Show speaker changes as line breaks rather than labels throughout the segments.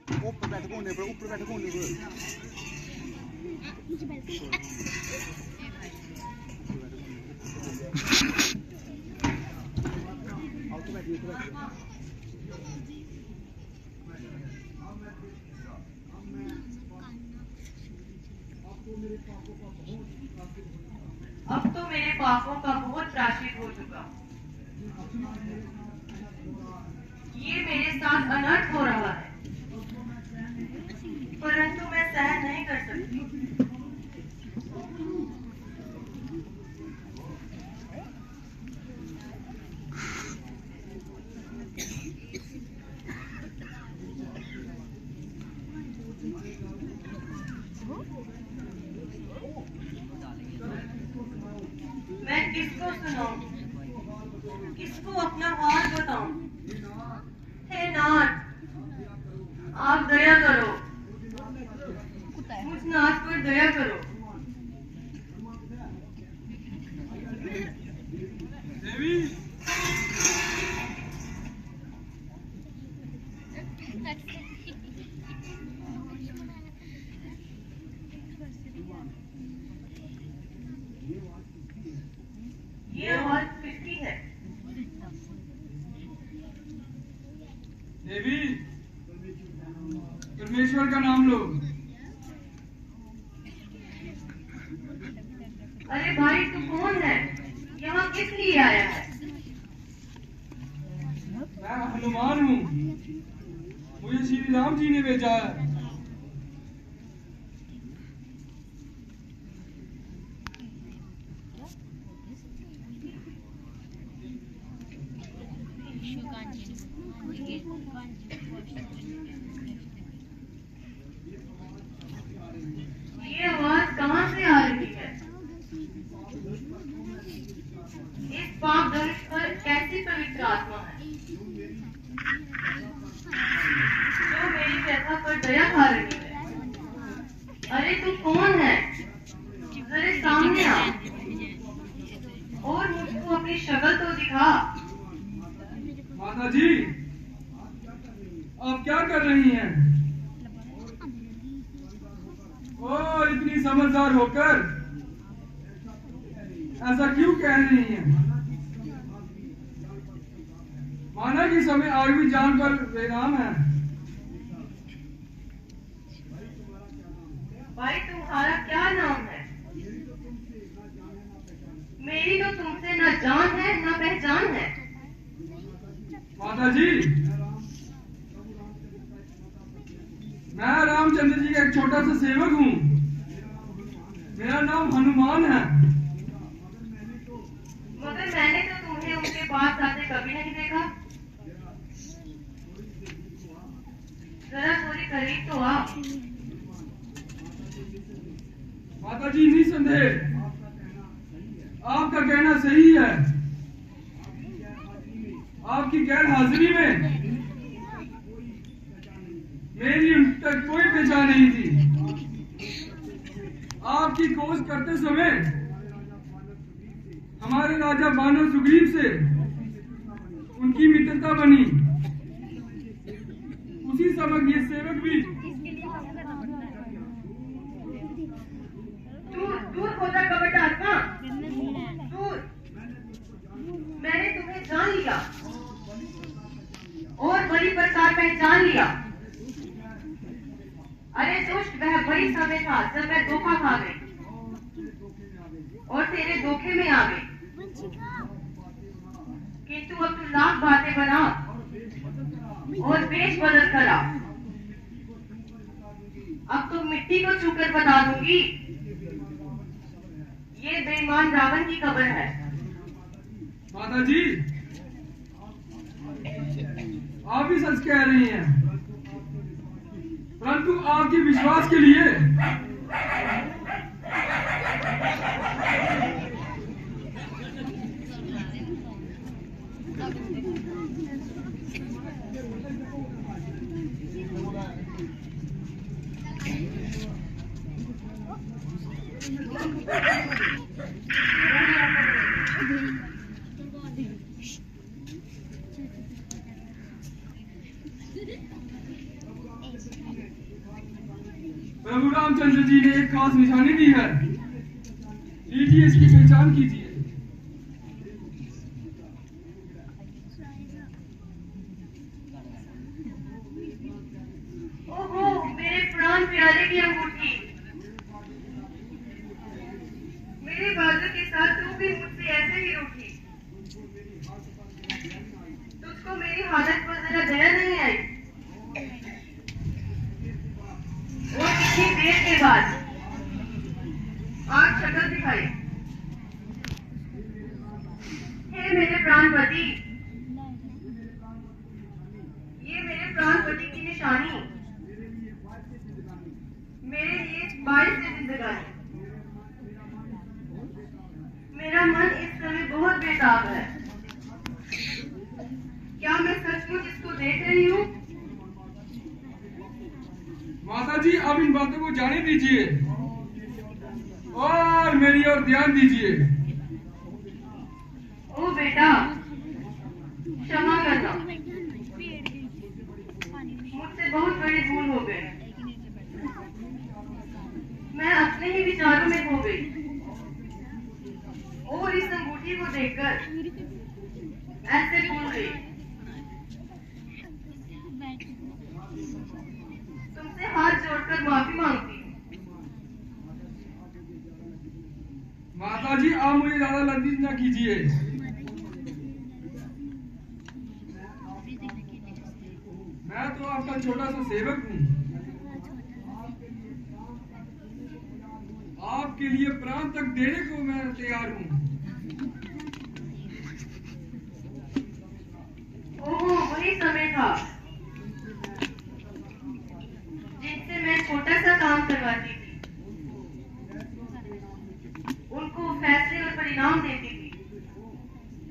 ऊपर बैठ कोने पर, ऊपर बैठ कोने पर। आओ तो बैठिए, तो बैठिए।
अब तो मेरे पापों का बहुत प्रायश्चित हो चुका। ये मेरे साथ अनर्थ हो रहा है, परंतु मैं सहन नहीं कर सकती। मैं किसको सुनाऊं, किसको अपना हाल बताऊं? हे नाथ, आप दया करो, मुझ नाथ पर दया करो।
देवी,
ये आवाज किसकी है?
देवी, परमेश्वर का नाम लो।
अरे भाई, तू कौन है? यहाँ किस लिए आया है?
मैं हनुमान हूँ, मुझे श्री राम जी ने भेजा है।
ये आवाज कहाँ से आ रही है? इस पाप धनुष पर कैसी पवित्र आत्मा है जो मेरी व्यथा पर दया खा रही है? अरे तू कौन है? जरा सामने आ और मुझको अपनी शक्ल तो दिखा।
माता जी, आप क्या कर रही हैं? ओ, इतनी समझदार होकर ऐसा क्यों कह रही हैं? माना कि समय आग भी जान पर बेराम है।
भाई, तुम्हारा क्या नाम है? मेरी तो तुमसे न जान है न पहचान है।
माता जी, मैं रामचंद्र जी का एक छोटा सा सेवक हूँ। मेरा नाम हनुमान है।
मगर मैंने तो तुम्हें उनके पास आते कभी नहीं देखा। जरा थोड़ी करीब तो आ।
माता जी, निसंदेह आपका कहना सही है। आपकी गैर हाजिरी में मेरी उन तक कोई पहचान नहीं थी। आपकी खोज करते समय हमारे राजा बानर सुग्रीव से उनकी मित्रता बनी। उसी समय ये सेवक भी
दूर होता कपट आत्मा, दूर। मैंने तुम्हें जान लिया और बड़ी प्रकार पहचान लिया। अरे दुष्ट, वह बड़ी समय था जब मैं धोखा खा गई और तेरे धोखे में आ गई। किंतु अब तू लाख बातें बना और वेश बदल करा। अब तो मिट्टी को छूकर बता दूंगी, ये बेईमान रावण की कब्र है।
माता जी, आप भी सच कह रही हैं, परंतु आपके विश्वास के लिए प्रभु रामचंद्र जी ने एक खास निशानी दी है, लीजिए इसकी पहचान कीजिए।
ओहो, मेरे प्राण प्यारे की अंगूठी। मेरे बादल के साथ तू भी मुझसे ऐसे ही रूठी। तुझको मेरी हालत पर जरा दया नहीं आई? और कितनी देर के बाद आज शक्ल दिखाई। हे मेरे प्राणपति, ये मेरे प्राणपति की निशानी, मेरे लिए बारिश से जिंदगानी। मेरा मन इस समय बहुत बेताब है। क्या मैं सचमुच इसको देख रही हूँ?
माता जी, अब इन बातों को जाने दीजिए और मेरी ओर ध्यान दीजिए।
ओ बेटा, क्षमा करना, मुझसे बहुत बड़ी भूल हो गई। मैं अपने ही विचारों में खो गई और इस अंगूठी को देखकर ऐसे भूल गई। तुमसे हाथ जोड़कर माफी मांगती।
माता जी, आप मुझे ज्यादा लज्जित न कीजिए। मैं तो आपका छोटा सा सेवक हूँ। आपके लिए प्राण तक देने को मैं तैयार हूँ।
ओह, वही समय था जिनसे मैं छोटा सा काम करवाती थी, उनको फैसले और परिणाम देती थी।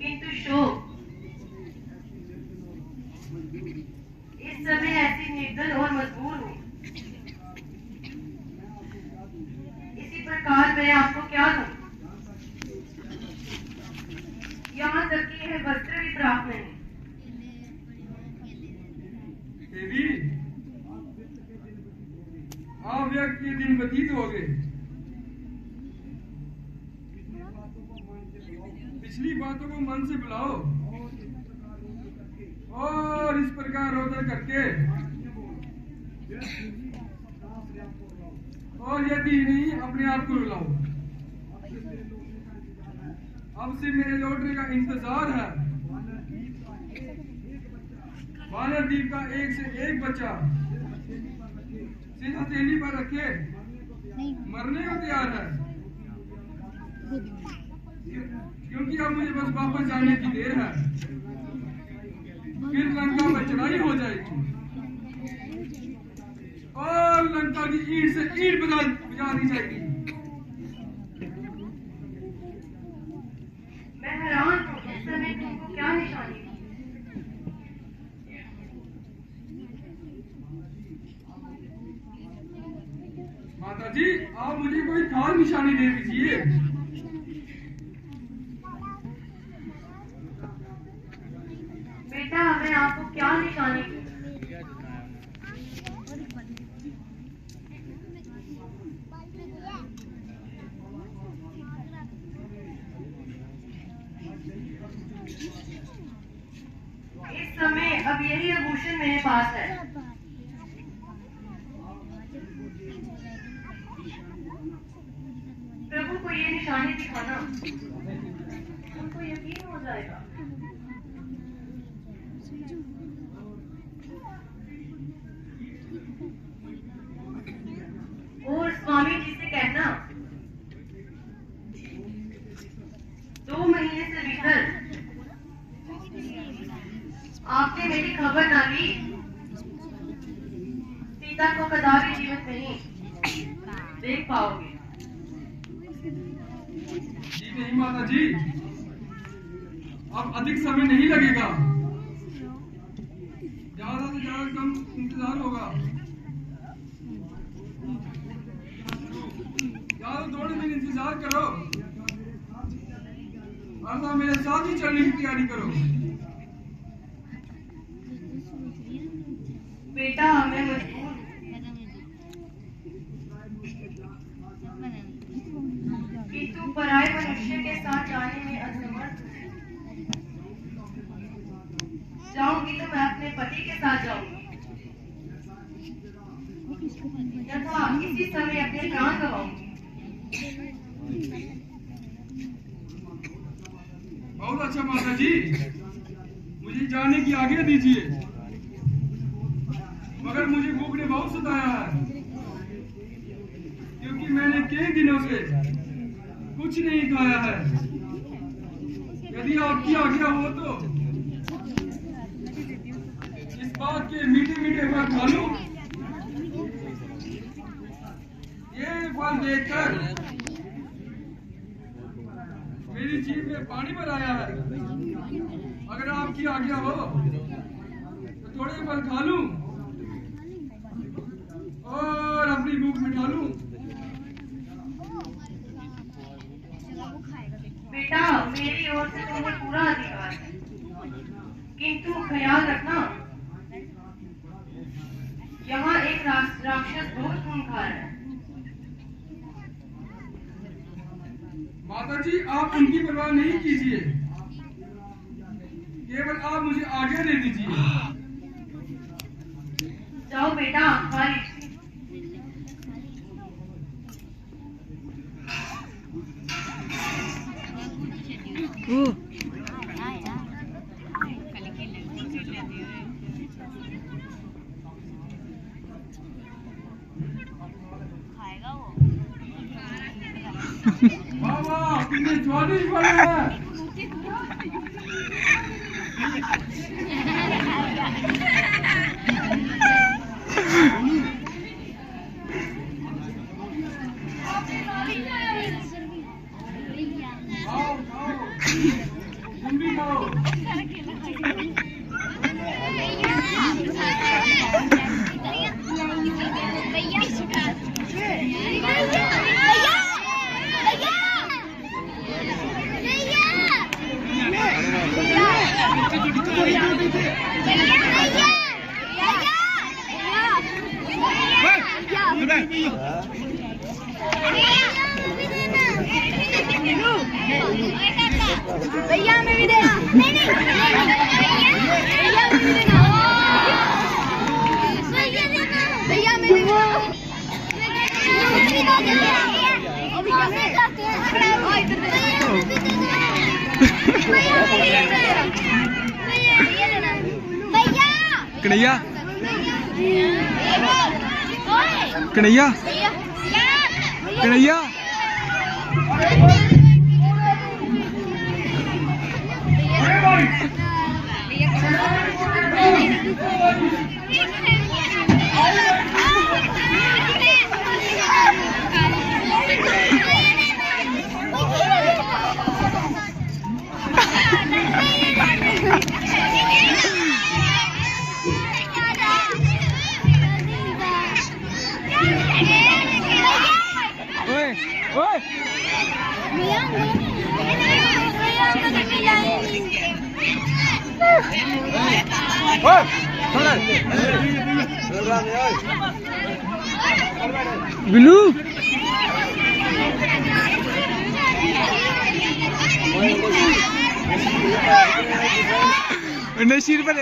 किंतु शोक, इस समय ऐसी निर्धन और मजबूर हूँ। इसी प्रकार मैं आपको क्या दूं? यहाँ तक कि यह वस्त्र भी प्राप्त नहीं।
देवी, आप व्यक्त के दिन व्यतीत हो गए। पिछली बातों को मन से बुलाओ और इस प्रकार रोदन करके, और यदि नहीं अपने आप को रुलाओ। अब से मेरे लौटने का इंतजार है। वानर द्वीप का एक से एक बच्चा सिर हथेली पर रखे मरने को तैयार है, क्योंकि अब मुझे बस वापस जाने की देर है। फिर लंका पर चढ़ाई हो जाएगी और लंका की ईंट से ईंट बजा दी जाएगी।
मैं हैरान हूँ, इस समय तुमको क्या निशानी थी?
माता जी, आप मुझे कोई खास निशानी दे दीजिए।
बेटा, मैं आपको क्या निशानी दूं? इस समय अब यही आभूषण मेरे पास है। प्रभु को ये निशानी दिखाना, उनको यकीन हो जाएगा। और स्वामी जी से कहना, 2 महीने से भीतर आपने मेरी खबर ना ली, सीता को कदापि जीवित नहीं देख पाओगे।
जी नहीं माता जी, अब अधिक समय नहीं लगेगा। ज्यादा से ज्यादा कम इंतजार होगा। ज्यादा 2 महीने इंतजार करो, अर्थात मेरे साथ ही चलने की तैयारी करो।
बेटा, मैं मजबूर हूँ। तथा इसी समय अपने प्राण गवाऊंगी।
बहुत अच्छा माता जी, मुझे जाने की आज्ञा दीजिए, मगर मुझे भूख ने बहुत सताया है, क्योंकि मैंने कई दिनों से कुछ नहीं खाया है। यदि आपकी आज्ञा हो तो इस बात के मीठे मीठे फल खा लूं। ये फल देखकर मेरी जीभ में पानी भर आया है। अगर आपकी आज्ञा हो तो थोड़े फल खा लूं और अपनी भूख मिटा लूं।
बेटा, मेरी ओर से तुम्हें पूरा अधिकार है, किंतु ख्याल रखना, यहाँ एक राक्षस बहुत खून खा रहा है।
माता जी, आप उनकी परवाह नहीं कीजिए, केवल आप मुझे आज्ञा दे दीजिए।
जाओ बेटा, खा लीजिए।
वाह वाह, कितने स्वादिष्ट फल है। खाओ खाओ, तुम भी खाओ।
भैया हमें भी देना। नहीं नहीं भैया हमें भी देना।
कन्हैया कन्हैया कन्हैया बिल्लू नशीर पर